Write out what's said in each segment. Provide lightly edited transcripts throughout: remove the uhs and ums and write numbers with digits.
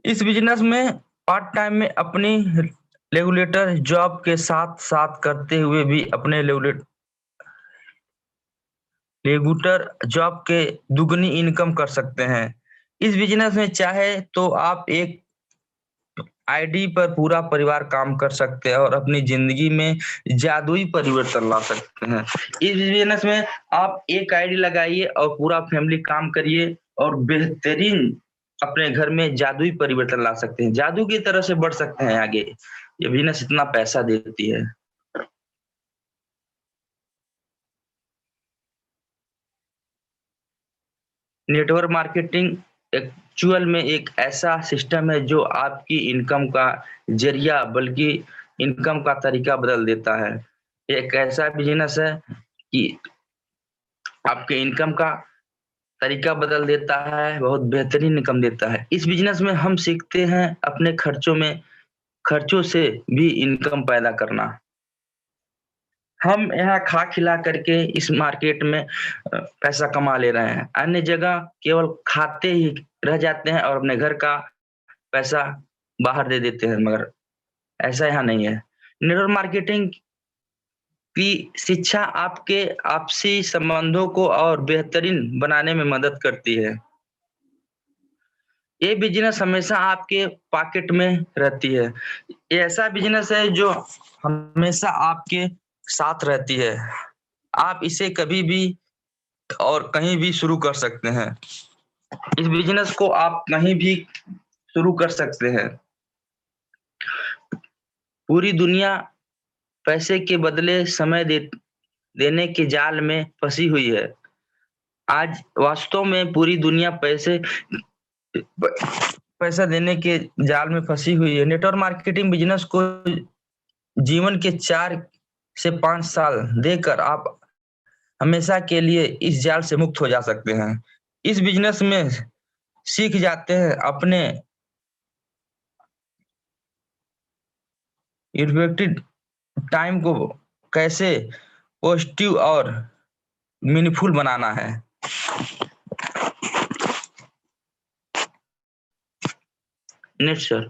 इस बिजनेस में part time में अपनी रेगुलेटर जॉब के साथ साथ करते हुए भी अपने रेगुलर जॉब के दुगनी इनकम कर सकते हैं। इस बिजनेस में चाहे तो आप एक आईडी पर पूरा परिवार काम कर सकते हैं और अपनी जिंदगी में जादुई परिवर्तन ला सकते हैं। इस बिजनेस में आप एक आईडी लगाइए और पूरा फैमिली काम करिए और बेहतरीन अपने घर में जादुई परिवर्तन ला सकते हैं। जादू की तरह से बढ़ सकते हैं आगे। ये बिजनेस इतना पैसा देती है। नेटवर्क मार्केटिंग एक्चुअल में एक ऐसा सिस्टम है जो आपकी इनकम का जरिया बल्कि इनकम का तरीका बदल देता है। एक ऐसा बिजनेस है कि आपके इनकम का तरीका बदल देता है, बहुत बेहतरीन इनकम देता है। इस बिजनेस में हम सीखते हैं अपने खर्चों से भी इनकम पैदा करना। हम यहाँ खा खिला करके इस मार्केट में पैसा कमा ले रहे हैं। अन्य जगह केवल खाते ही रह जाते हैं और अपने घर का पैसा बाहर दे देते हैं, मगर ऐसा यहाँ नहीं है। नेटवर्क मार्केटिंग की शिक्षा आपके आपसी संबंधों को और बेहतरीन बनाने में मदद करती है। ये बिजनेस हमेशा आपके पॉकेट में रहती है। ये ऐसा बिजनेस है जो हमेशा आपके साथ रहती है। आप इसे कभी भी और कहीं भी शुरू कर सकते हैं। इस बिजनेस को आप कहीं भी शुरू कर सकते हैं। पूरी दुनिया पैसे के बदले समय देने के जाल में फंसी हुई है। आज वास्तव में पूरी दुनिया पैसा देने के जाल में फंसी हुई है। नेटवर्क मार्केटिंग बिजनेस को जीवन के 4 से 5 साल देकर आप हमेशा के लिए इस जाल से मुक्त हो जा सकते हैं। इस बिजनेस में सीख जाते हैं अपने इन्वेस्टेड टाइम को कैसे पॉजिटिव और मीनिंगफुल बनाना है। Next sir.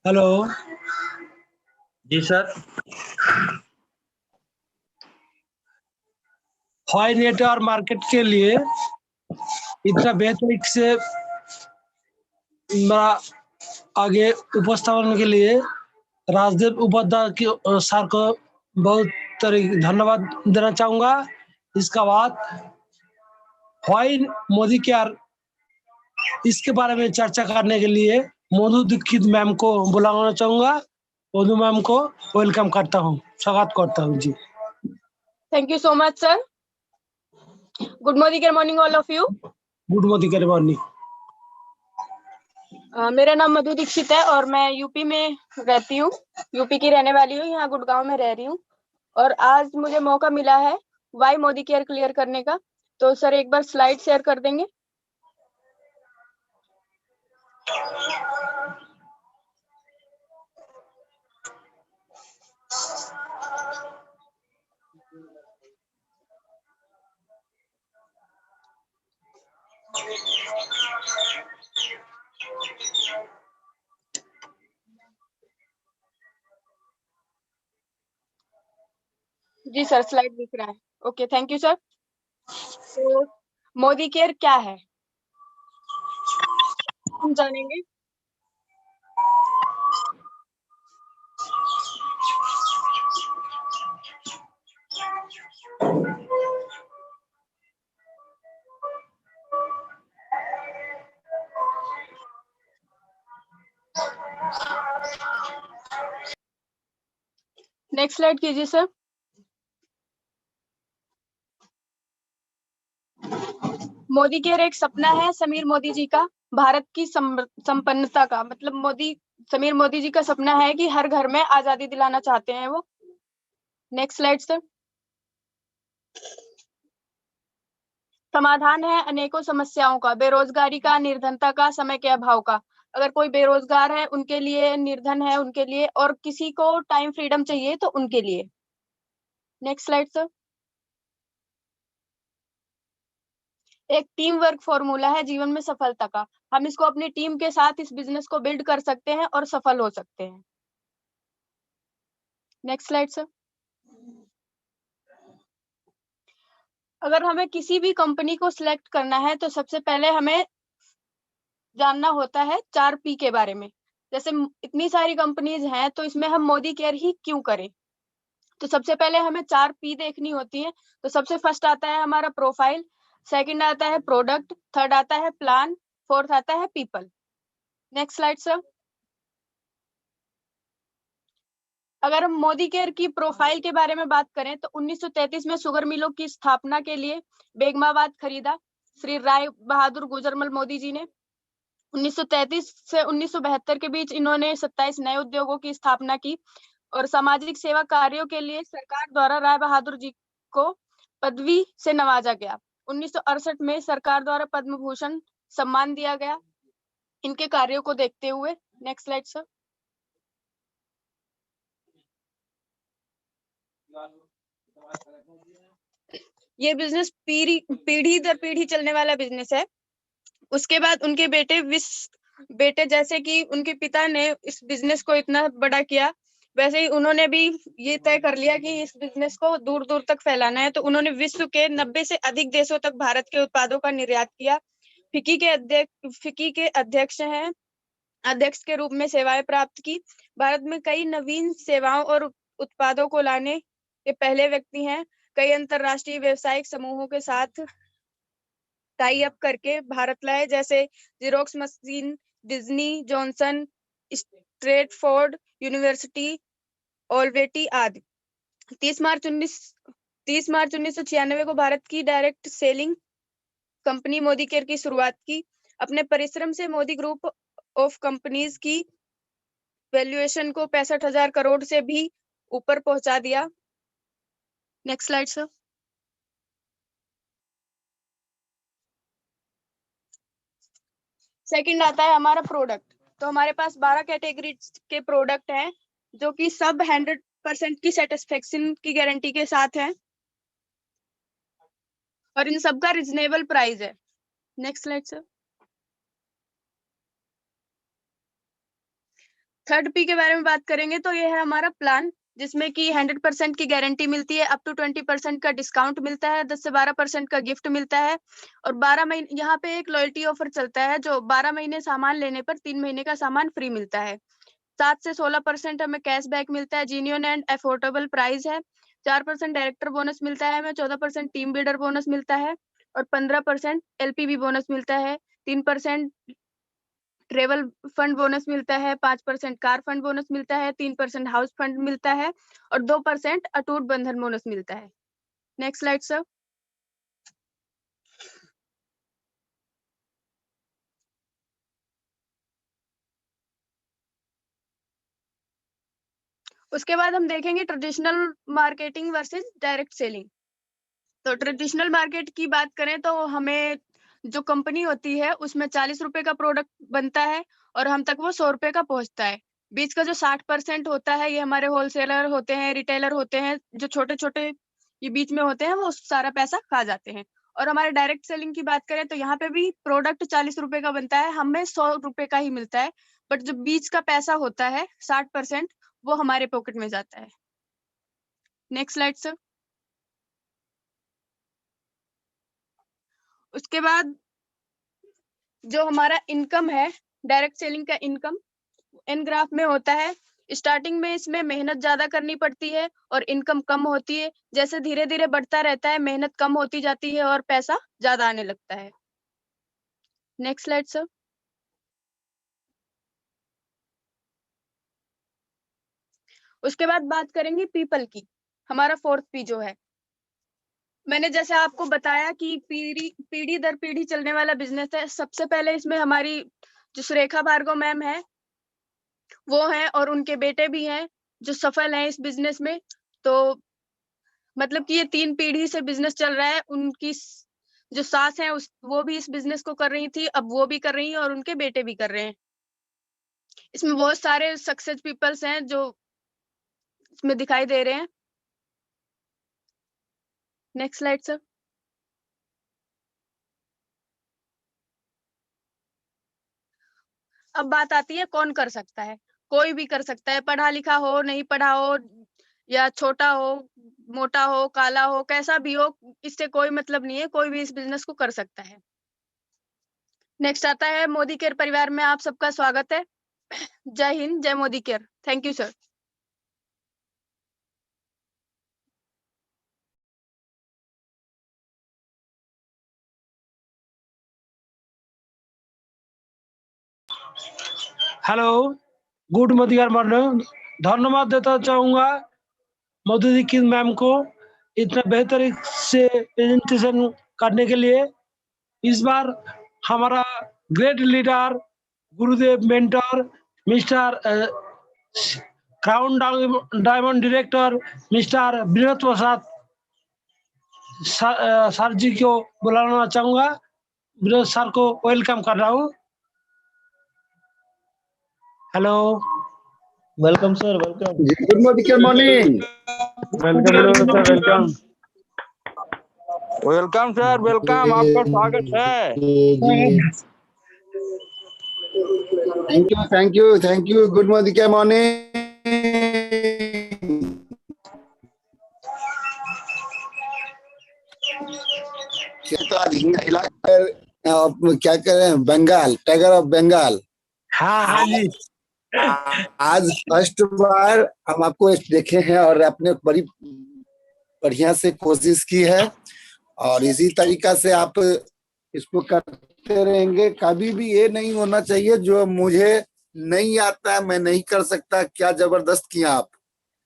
हेलो जी सर। हवाई नेटवर्क मार्केट के लिए इतना बेहतरीन से मेरा आगे उपस्थापन के लिए राजदेव उपाध्याय की सर को बहुत धन्यवाद देना चाहूँगा। इसका बाद हवाई मोदी केयर इसके बारे में चर्चा करने के लिए मधु दीक्षित मैम को बुलाना चाहूँगा। मधु मैम को वेलकम करता हूँ, स्वागत करता हूँ जी। Thank you so much, sir. Good morning all of you. Good morning. मेरा नाम मधु दीक्षित है और मैं यूपी में रहती हूँ। यूपी की रहने वाली हूँ, यहाँ गुड़गांव में रह रही हूँ। और आज मुझे मौका मिला है वाई मोदी केयर क्लियर करने का। तो सर एक बार स्लाइड शेयर कर देंगे। जी सर, स्लाइड दिख रहा है। Okay, thank you sir. तो मोदी केयर क्या है हम जानेंगे। नेक्स्ट स्लाइड कीजिए सर। मोदी केयर एक सपना है समीर मोदी जी का, भारत की संपन्नता का। मतलब मोदी समीर मोदी जी का सपना है कि हर घर में आजादी दिलाना चाहते हैं वो। Next slide sir. समाधान है अनेकों समस्याओं का, बेरोजगारी का, निर्धनता का, समय के अभाव का। अगर कोई बेरोजगार है उनके लिए, निर्धन है उनके लिए, और किसी को टाइम फ्रीडम चाहिए तो उनके लिए। Next slide sir. एक टीम वर्क फॉर्मूला है जीवन में सफलता का। हम इसको अपनी टीम के साथ इस बिजनेस को बिल्ड कर सकते हैं और सफल हो सकते हैं। Next slide sir. अगर हमें किसी भी कंपनी को सिलेक्ट करना है तो सबसे पहले हमें जानना होता है 4P के बारे में। जैसे इतनी सारी कंपनीज हैं तो इसमें हम मोदी केयर ही क्यों करें। तो सबसे पहले हमें 4P देखनी होती है। तो सबसे फर्स्ट आता है हमारा प्रोफाइल, सेकंड आता है प्रोडक्ट, थर्ड आता है प्लान, फोर्थ आता है पीपल। Next slide sir. अगर हम मोदी केयर की प्रोफाइल के बारे में बात करें तो 1933 में शुगर मिलों की स्थापना के लिए बेगमाबाद खरीदा श्री राय बहादुर गुजरमल मोदी जी ने। 1933 से 1972 के बीच इन्होंने 27 नए उद्योगों की स्थापना की और सामाजिक सेवा कार्यों के लिए सरकार द्वारा राय बहादुर जी को पदवी से नवाजा गया। 1968 में सरकार द्वारा पद्म भूषण सम्मान दिया गया इनके कार्यों को देखते हुए। Next slide sir. ये बिजनेस पीढ़ी दर पीढ़ी चलने वाला बिजनेस है। उसके बाद उनके बेटे जैसे कि उनके पिता ने इस बिजनेस को इतना बड़ा किया, वैसे ही उन्होंने भी ये तय कर लिया कि इस बिजनेस को दूर दूर तक फैलाना है। तो उन्होंने विश्व के 90 से अधिक देशों तक भारत के उत्पादों का निर्यात किया। फिक्की के अध्यक्ष के रूप में सेवाएं प्राप्त की। भारत में कई नवीन सेवाओं और उत्पादों को लाने के पहले व्यक्ति हैं। कई अंतरराष्ट्रीय व्यावसायिक समूहों के साथ टाई अप करके भारत लाए, जैसे xerox machine, Disney, Johnson, Stratford university, Olivetti आदि। 30 मार्च 1996 को भारत की direct selling company Modi care की शुरुआत की। अपने परिश्रम से मोदी ग्रुप ऑफ कंपनीज की वैल्यूएशन को 65,000 करोड़ से भी ऊपर पहुंचा दिया। Next slide sir. सेकंड आता है हमारा प्रोडक्ट। तो हमारे पास 12 कैटेगरी के प्रोडक्ट हैं जो कि सब 100% की सेटिस्फेक्शन की गारंटी के साथ हैं और इन सब का रिजनेबल प्राइस है। Next slide sir. Third P के बारे में बात करेंगे तो ये है हमारा प्लान, जिसमें कि 100% की गारंटी मिलती है, अप टू 20% का डिस्काउंट मिलता है, 10 से 12% का गिफ्ट मिलता है और 12 महीने यहाँ पे एक लॉयल्टी ऑफर चलता है जो 12 महीने सामान लेने पर 3 महीने का सामान फ्री मिलता है। 7 से 16% हमें कैशबैक मिलता है, जीन्यून एंड अफोर्डेबल प्राइस है। 4% डायरेक्टर बोनस मिलता है हमें, 14% टीम बिल्डर बोनस मिलता है और 15% LPB बोनस मिलता है। 3% ट्रेवल फंड बोनस मिलता है, 5% कार फंड बोनस मिलता है, 3% हाउस फंड मिलता है और 2% अटूट बंधन बोनस मिलता है। Next slide sir. उसके बाद हम देखेंगे traditional marketing versus direct selling. तो ट्रेडिशनल मार्केट की बात करें तो हमें जो कंपनी होती है उसमें 40 रुपए का प्रोडक्ट बनता है और हम तक वो 100 रुपए का पहुंचता है। बीच का जो 60% होता है ये हमारे होलसेलर होते हैं, रिटेलर होते हैं, जो छोटे छोटे ये बीच में होते हैं, वो सारा पैसा खा जाते हैं। और हमारे डायरेक्ट सेलिंग की बात करें तो यहाँ पे भी प्रोडक्ट 40 रुपए का बनता है, हमें 100 रुपए का ही मिलता है, बट जो बीच का पैसा होता है 60% वो हमारे पॉकेट में जाता है। Next slide sir. उसके बाद जो हमारा इनकम है, डायरेक्ट सेलिंग का इनकम इन ग्राफ में होता है। स्टार्टिंग में इसमें मेहनत ज्यादा करनी पड़ती है और इनकम कम होती है, जैसे धीरे धीरे बढ़ता रहता है मेहनत कम होती जाती है और पैसा ज्यादा आने लगता है। Next slide sir. उसके बाद बात करेंगे पीपल की, हमारा 4th पी जो है। मैंने जैसे आपको बताया कि पीढ़ी दर पीढ़ी चलने वाला बिजनेस है। सबसे पहले इसमें हमारी जो सुरेखा भार्गव मैम है वो हैं और उनके बेटे भी हैं जो सफल हैं इस बिजनेस में। तो मतलब कि ये 3 पीढ़ी से बिजनेस चल रहा है। उनकी जो सास है वो भी इस बिजनेस को कर रही थी, अब वो भी कर रही हैं और उनके बेटे भी कर रहे हैं। इसमें बहुत सारे सक्सेस पीपल्स हैं जो इसमें दिखाई दे रहे हैं। Next slide sir. अब बात आती है कौन कर सकता है। कोई भी कर सकता है, पढ़ा लिखा हो, नहीं पढ़ा हो, या छोटा हो, मोटा हो, काला हो, कैसा भी हो, इससे कोई मतलब नहीं है, कोई भी इस बिजनेस को कर सकता है। नेक्स्ट आता है मोदी केयर परिवार में आप सबका स्वागत है। जय हिंद, जय Modi care. Thank you sir. Hello, good morning. धन्यवाद देता चाहूंगा मोदी दीक्षित मैम को इतना बेहतरीन से प्रेजेंटेशन करने के लिए। इस बार हमारा ग्रेट लीडर, गुरुदेव mentor, mister crown diamond director mister Vinod Prasad sir ji को बुलाना चाहूंगा। विनोद सर को वेलकम कर रहा हूँ। Hello, welcome sir, welcome. Good morning. Welcome sir, welcome. Welcome sir, welcome, आपका स्वागत है। Thank you. Good morning. क्या करें, बंगाल, टाइगर ऑफ बंगाल। हाँ जी। आज फर्स्ट बार हम आपको देखे हैं और आपने बड़ी बढ़िया से कोशिश की है और इसी तरीका से आप इसको करते रहेंगे। कभी भी ये नहीं होना चाहिए जो मुझे नहीं आता है, मैं नहीं कर सकता। क्या जबरदस्त किया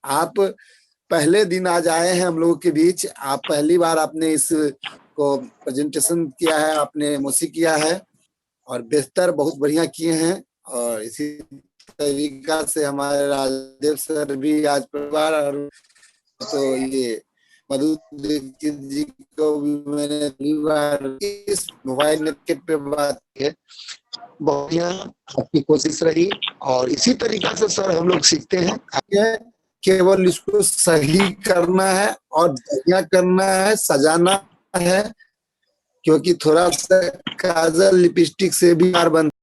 आप पहले दिन आज आए हैं हम लोगों के बीच। आप पहली बार आपने इस को प्रेजेंटेशन किया है, आपने एमओसी किया है और बेहतर बहुत बढ़िया किए हैं। और इसी तरीका से हमारे राजदेव सर भी आज परिवार, और तो ये मधु दीक्षित जी को भी मैंने बार इस मोबाइल नेट पे बात की है। बहुत आपकी कोशिश रही और इसी तरीका से सर हम लोग सीखते हैं। केवल इसको सही करना है और बढ़िया करना है, सजाना है, क्योंकि थोड़ा सा काजल लिपस्टिक से भी बार बनता